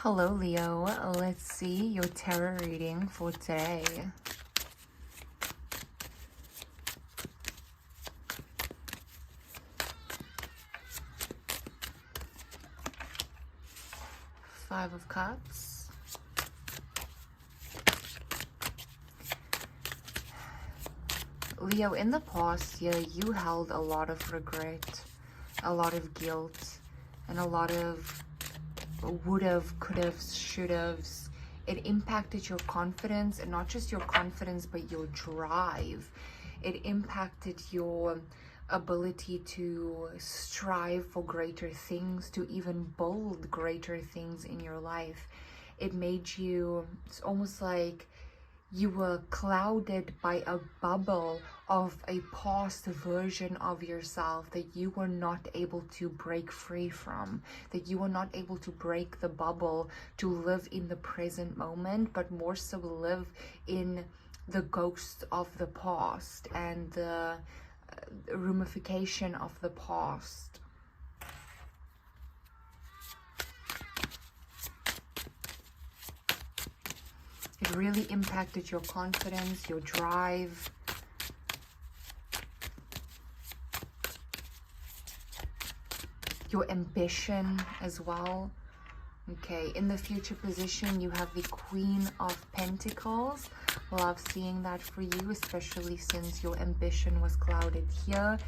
Hello, Leo. Let's see your tarot reading for today. Five of Cups. Leo, in the past year, you held a lot of regret, a lot of guilt, and a lot of would-have, could-haves, should-haves. It impacted your confidence, and not just your confidence, but your drive. It impacted your ability to strive for greater things, to even build greater things in your life. It made you, it's almost like you were clouded by a bubble of a past version of yourself that you were not able to break free from, that you were not able to break the bubble to live in the present moment, but more so live in the ghost of the past and the ramification of the past. It really impacted your confidence, your drive. Your ambition as well. Okay, in the future position, you have the Queen of Pentacles. Love seeing that for you, especially since your ambition was clouded here.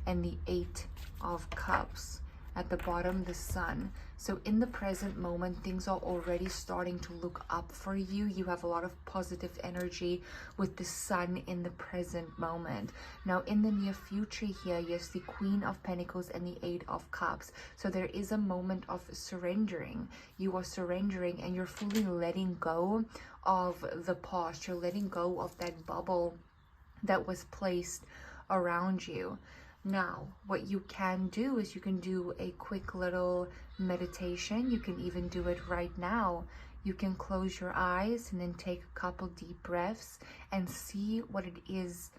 And the Eight of Cups. At the bottom, the Sun. So in the present moment, things are already starting to look up for you. You have a lot of positive energy with the Sun in the present moment. Now in the near future here, yes, the Queen of Pentacles and the Eight of Cups. So there is a moment of surrendering. You are surrendering and you're fully letting go of the past. You're letting go of that bubble that was placed around you. Now, what you can do is you can do a quick little meditation. You can even do it right now. You can close your eyes and then take a couple deep breaths and see what it is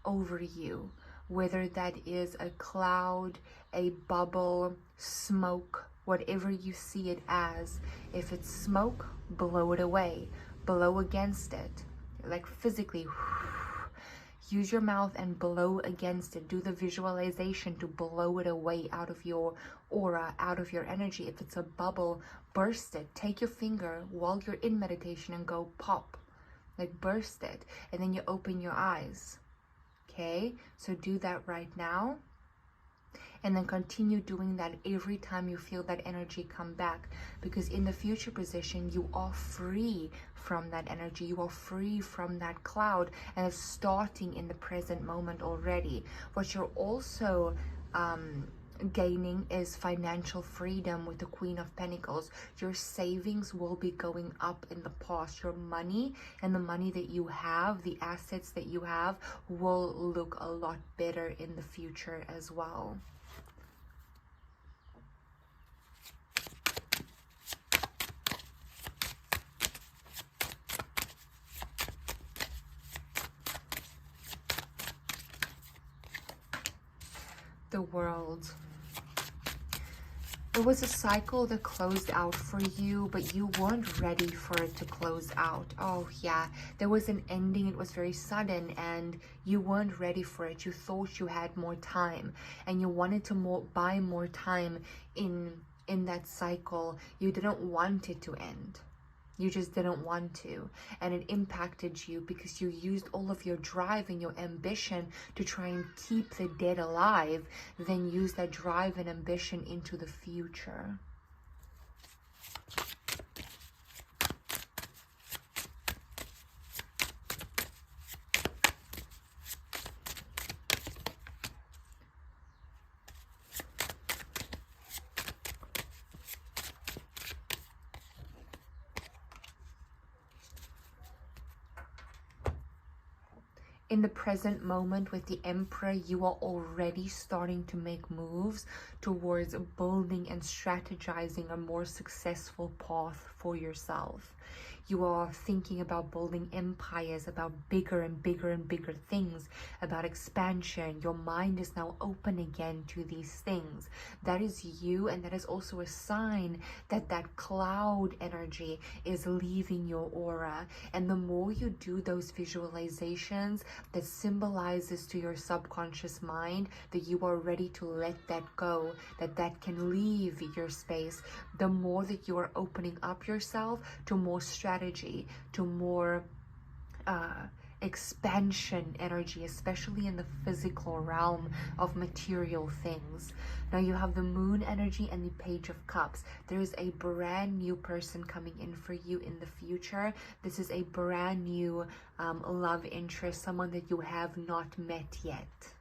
over you. Whether that is a cloud, a bubble, smoke, whatever you see it as. If it's smoke, blow it away. Blow against it. Like physically. Use your mouth and blow against it. Do the visualization to blow it away out of your aura, out of your energy. If it's a bubble, burst it. Take your finger while you're in meditation and go pop. Like burst it. And then you open your eyes. Okay? So do that right now. And then continue doing that every time you feel that energy come back, because in the future position you are free from that energy, you are free from that cloud, and it's starting in the present moment already. What you're also gaining is financial freedom with the Queen of Pentacles. Your savings will be going up in the past. Your money and the money that you have, the assets that you have, will look a lot better in the future as well. The World. It was a cycle that closed out for you, but you weren't ready for it to close out. Oh yeah, there was an ending. It was very sudden and you weren't ready for it. You thought you had more time and you wanted to buy more time in that cycle. You didn't want it to end. You just didn't want to, and it impacted you because you used all of your drive and your ambition to try and keep the dead alive, then use that drive and ambition into the future. In the present moment with the Emperor, you are already starting to make moves towards building and strategizing a more successful path for yourself. You are thinking about building empires, about bigger and bigger and bigger things, about expansion. Your mind is now open again to these things. That is you, and that is also a sign that that cloud energy is leaving your aura. And the more you do those visualizations, that symbolizes to your subconscious mind that you are ready to let that go, that that can leave your space, the more that you are opening up yourself to more strategy, to more expansion energy, especially in the physical realm of material things. Now you have the moon energy and the Page of Cups. There is a brand new person coming in for you in the future. This is a brand new love interest, someone that you have not met yet.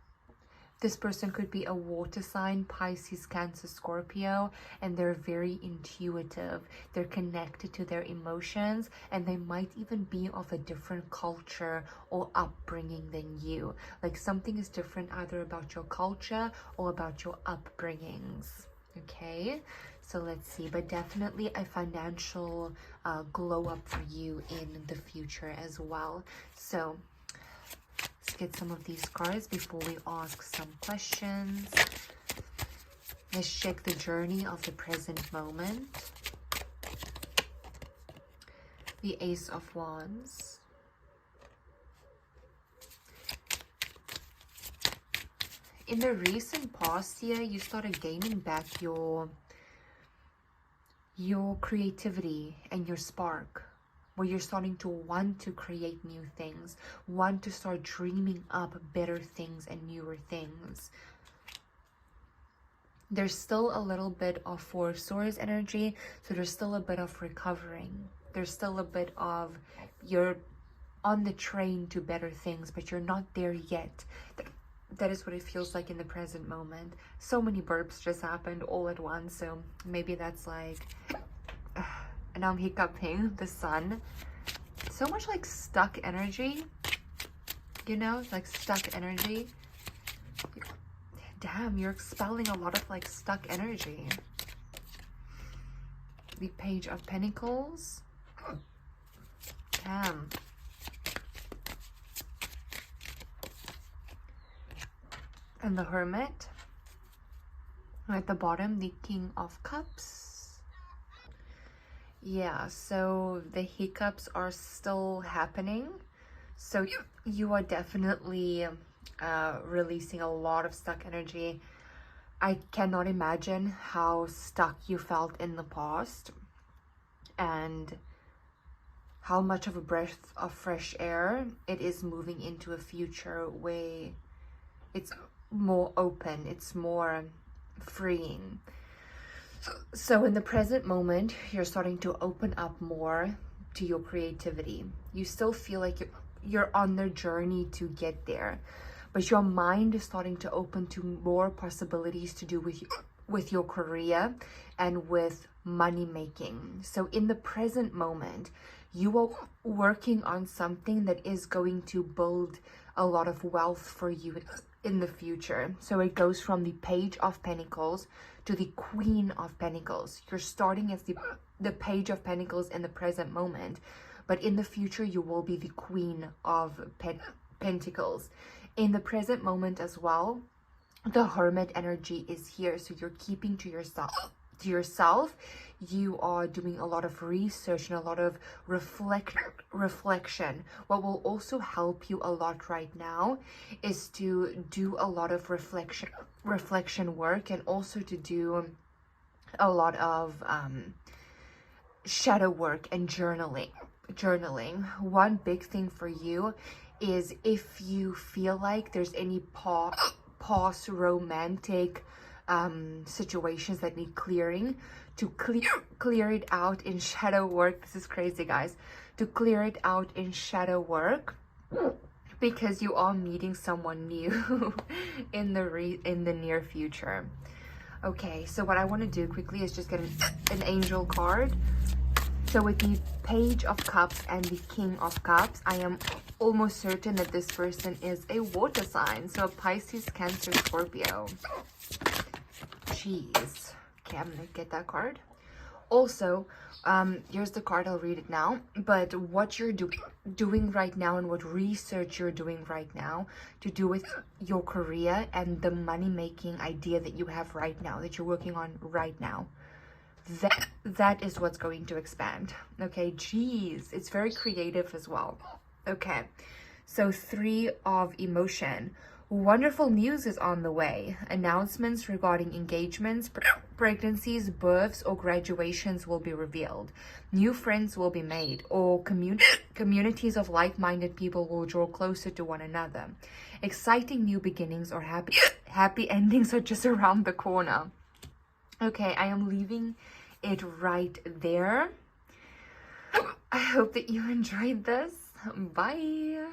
This person could be a water sign, Pisces, Cancer, Scorpio, and they're very intuitive. They're connected to their emotions, and they might even be of a different culture or upbringing than you. Like something is different either about your culture or about your upbringings. Okay, so let's see, but definitely a financial glow up for you in the future as well. So let's get some of these cards before we ask some questions. Let's check the journey of the present moment. The Ace of Wands. In the recent past here, you started gaining back your creativity and your spark, where you're starting to want to create new things, want to start dreaming up better things and newer things. There's still a little bit of Four of Swords energy, so there's still a bit of recovering. There's still a bit of you're on the train to better things, but you're not there yet. That is what it feels like in the present moment. So many burps just happened all at once, so maybe that's like... and now I'm hiccuping. The sun. So much like stuck energy. You know, like stuck energy. Damn, you're expelling a lot of like stuck energy. The Page of Pentacles. Damn. And the Hermit. And at the bottom, the King of Cups. Yeah, so the hiccups are still happening. So you are definitely releasing a lot of stuck energy. I cannot imagine how stuck you felt in the past and how much of a breath of fresh air it is moving into a future where it's more open, it's more freeing. So in the present moment, you're starting to open up more to your creativity. You still feel like you're on the journey to get there, but your mind is starting to open to more possibilities to do with your career and with money making. So in the present moment, you are working on something that is going to build a lot of wealth for you in the future. So it goes from the Page of Pentacles to the Queen of Pentacles. You're starting as the Page of Pentacles in the present moment, but in the future you will be the Queen of Pentacles. In the present moment as well, the Hermit energy is here, so you're keeping to yourself. You are doing a lot of research and a lot of reflection. What will also help you a lot right now is to do a lot of reflection work, and also to do a lot of shadow work and journaling. One big thing for you is if you feel like there's any past romantic situations that need clearing, to clear it out in shadow work. This is crazy, guys. To clear it out in shadow work, because you are meeting someone new in the near future. Okay, so what I want to do quickly is just get an angel card. So with the Page of Cups and the King of Cups, I am almost certain that this person is a water sign. So a Pisces, Cancer, Scorpio. Jeez. Okay, I'm gonna get that card. Also, here's the card. I'll read it now. But what you're doing right now and what research you're doing right now to do with your career and the money-making idea that you have right now, that you're working on right now, that is what's going to expand. Okay, geez, it's very creative as well. Okay, so 3 of emotion. Wonderful news is on the way. Announcements regarding engagements, pregnancies, births, or graduations will be revealed. New friends will be made, or communities of like-minded people will draw closer to one another. Exciting new beginnings or happy endings are just around the corner. Okay, I am leaving it right there. I hope that you enjoyed this. Bye.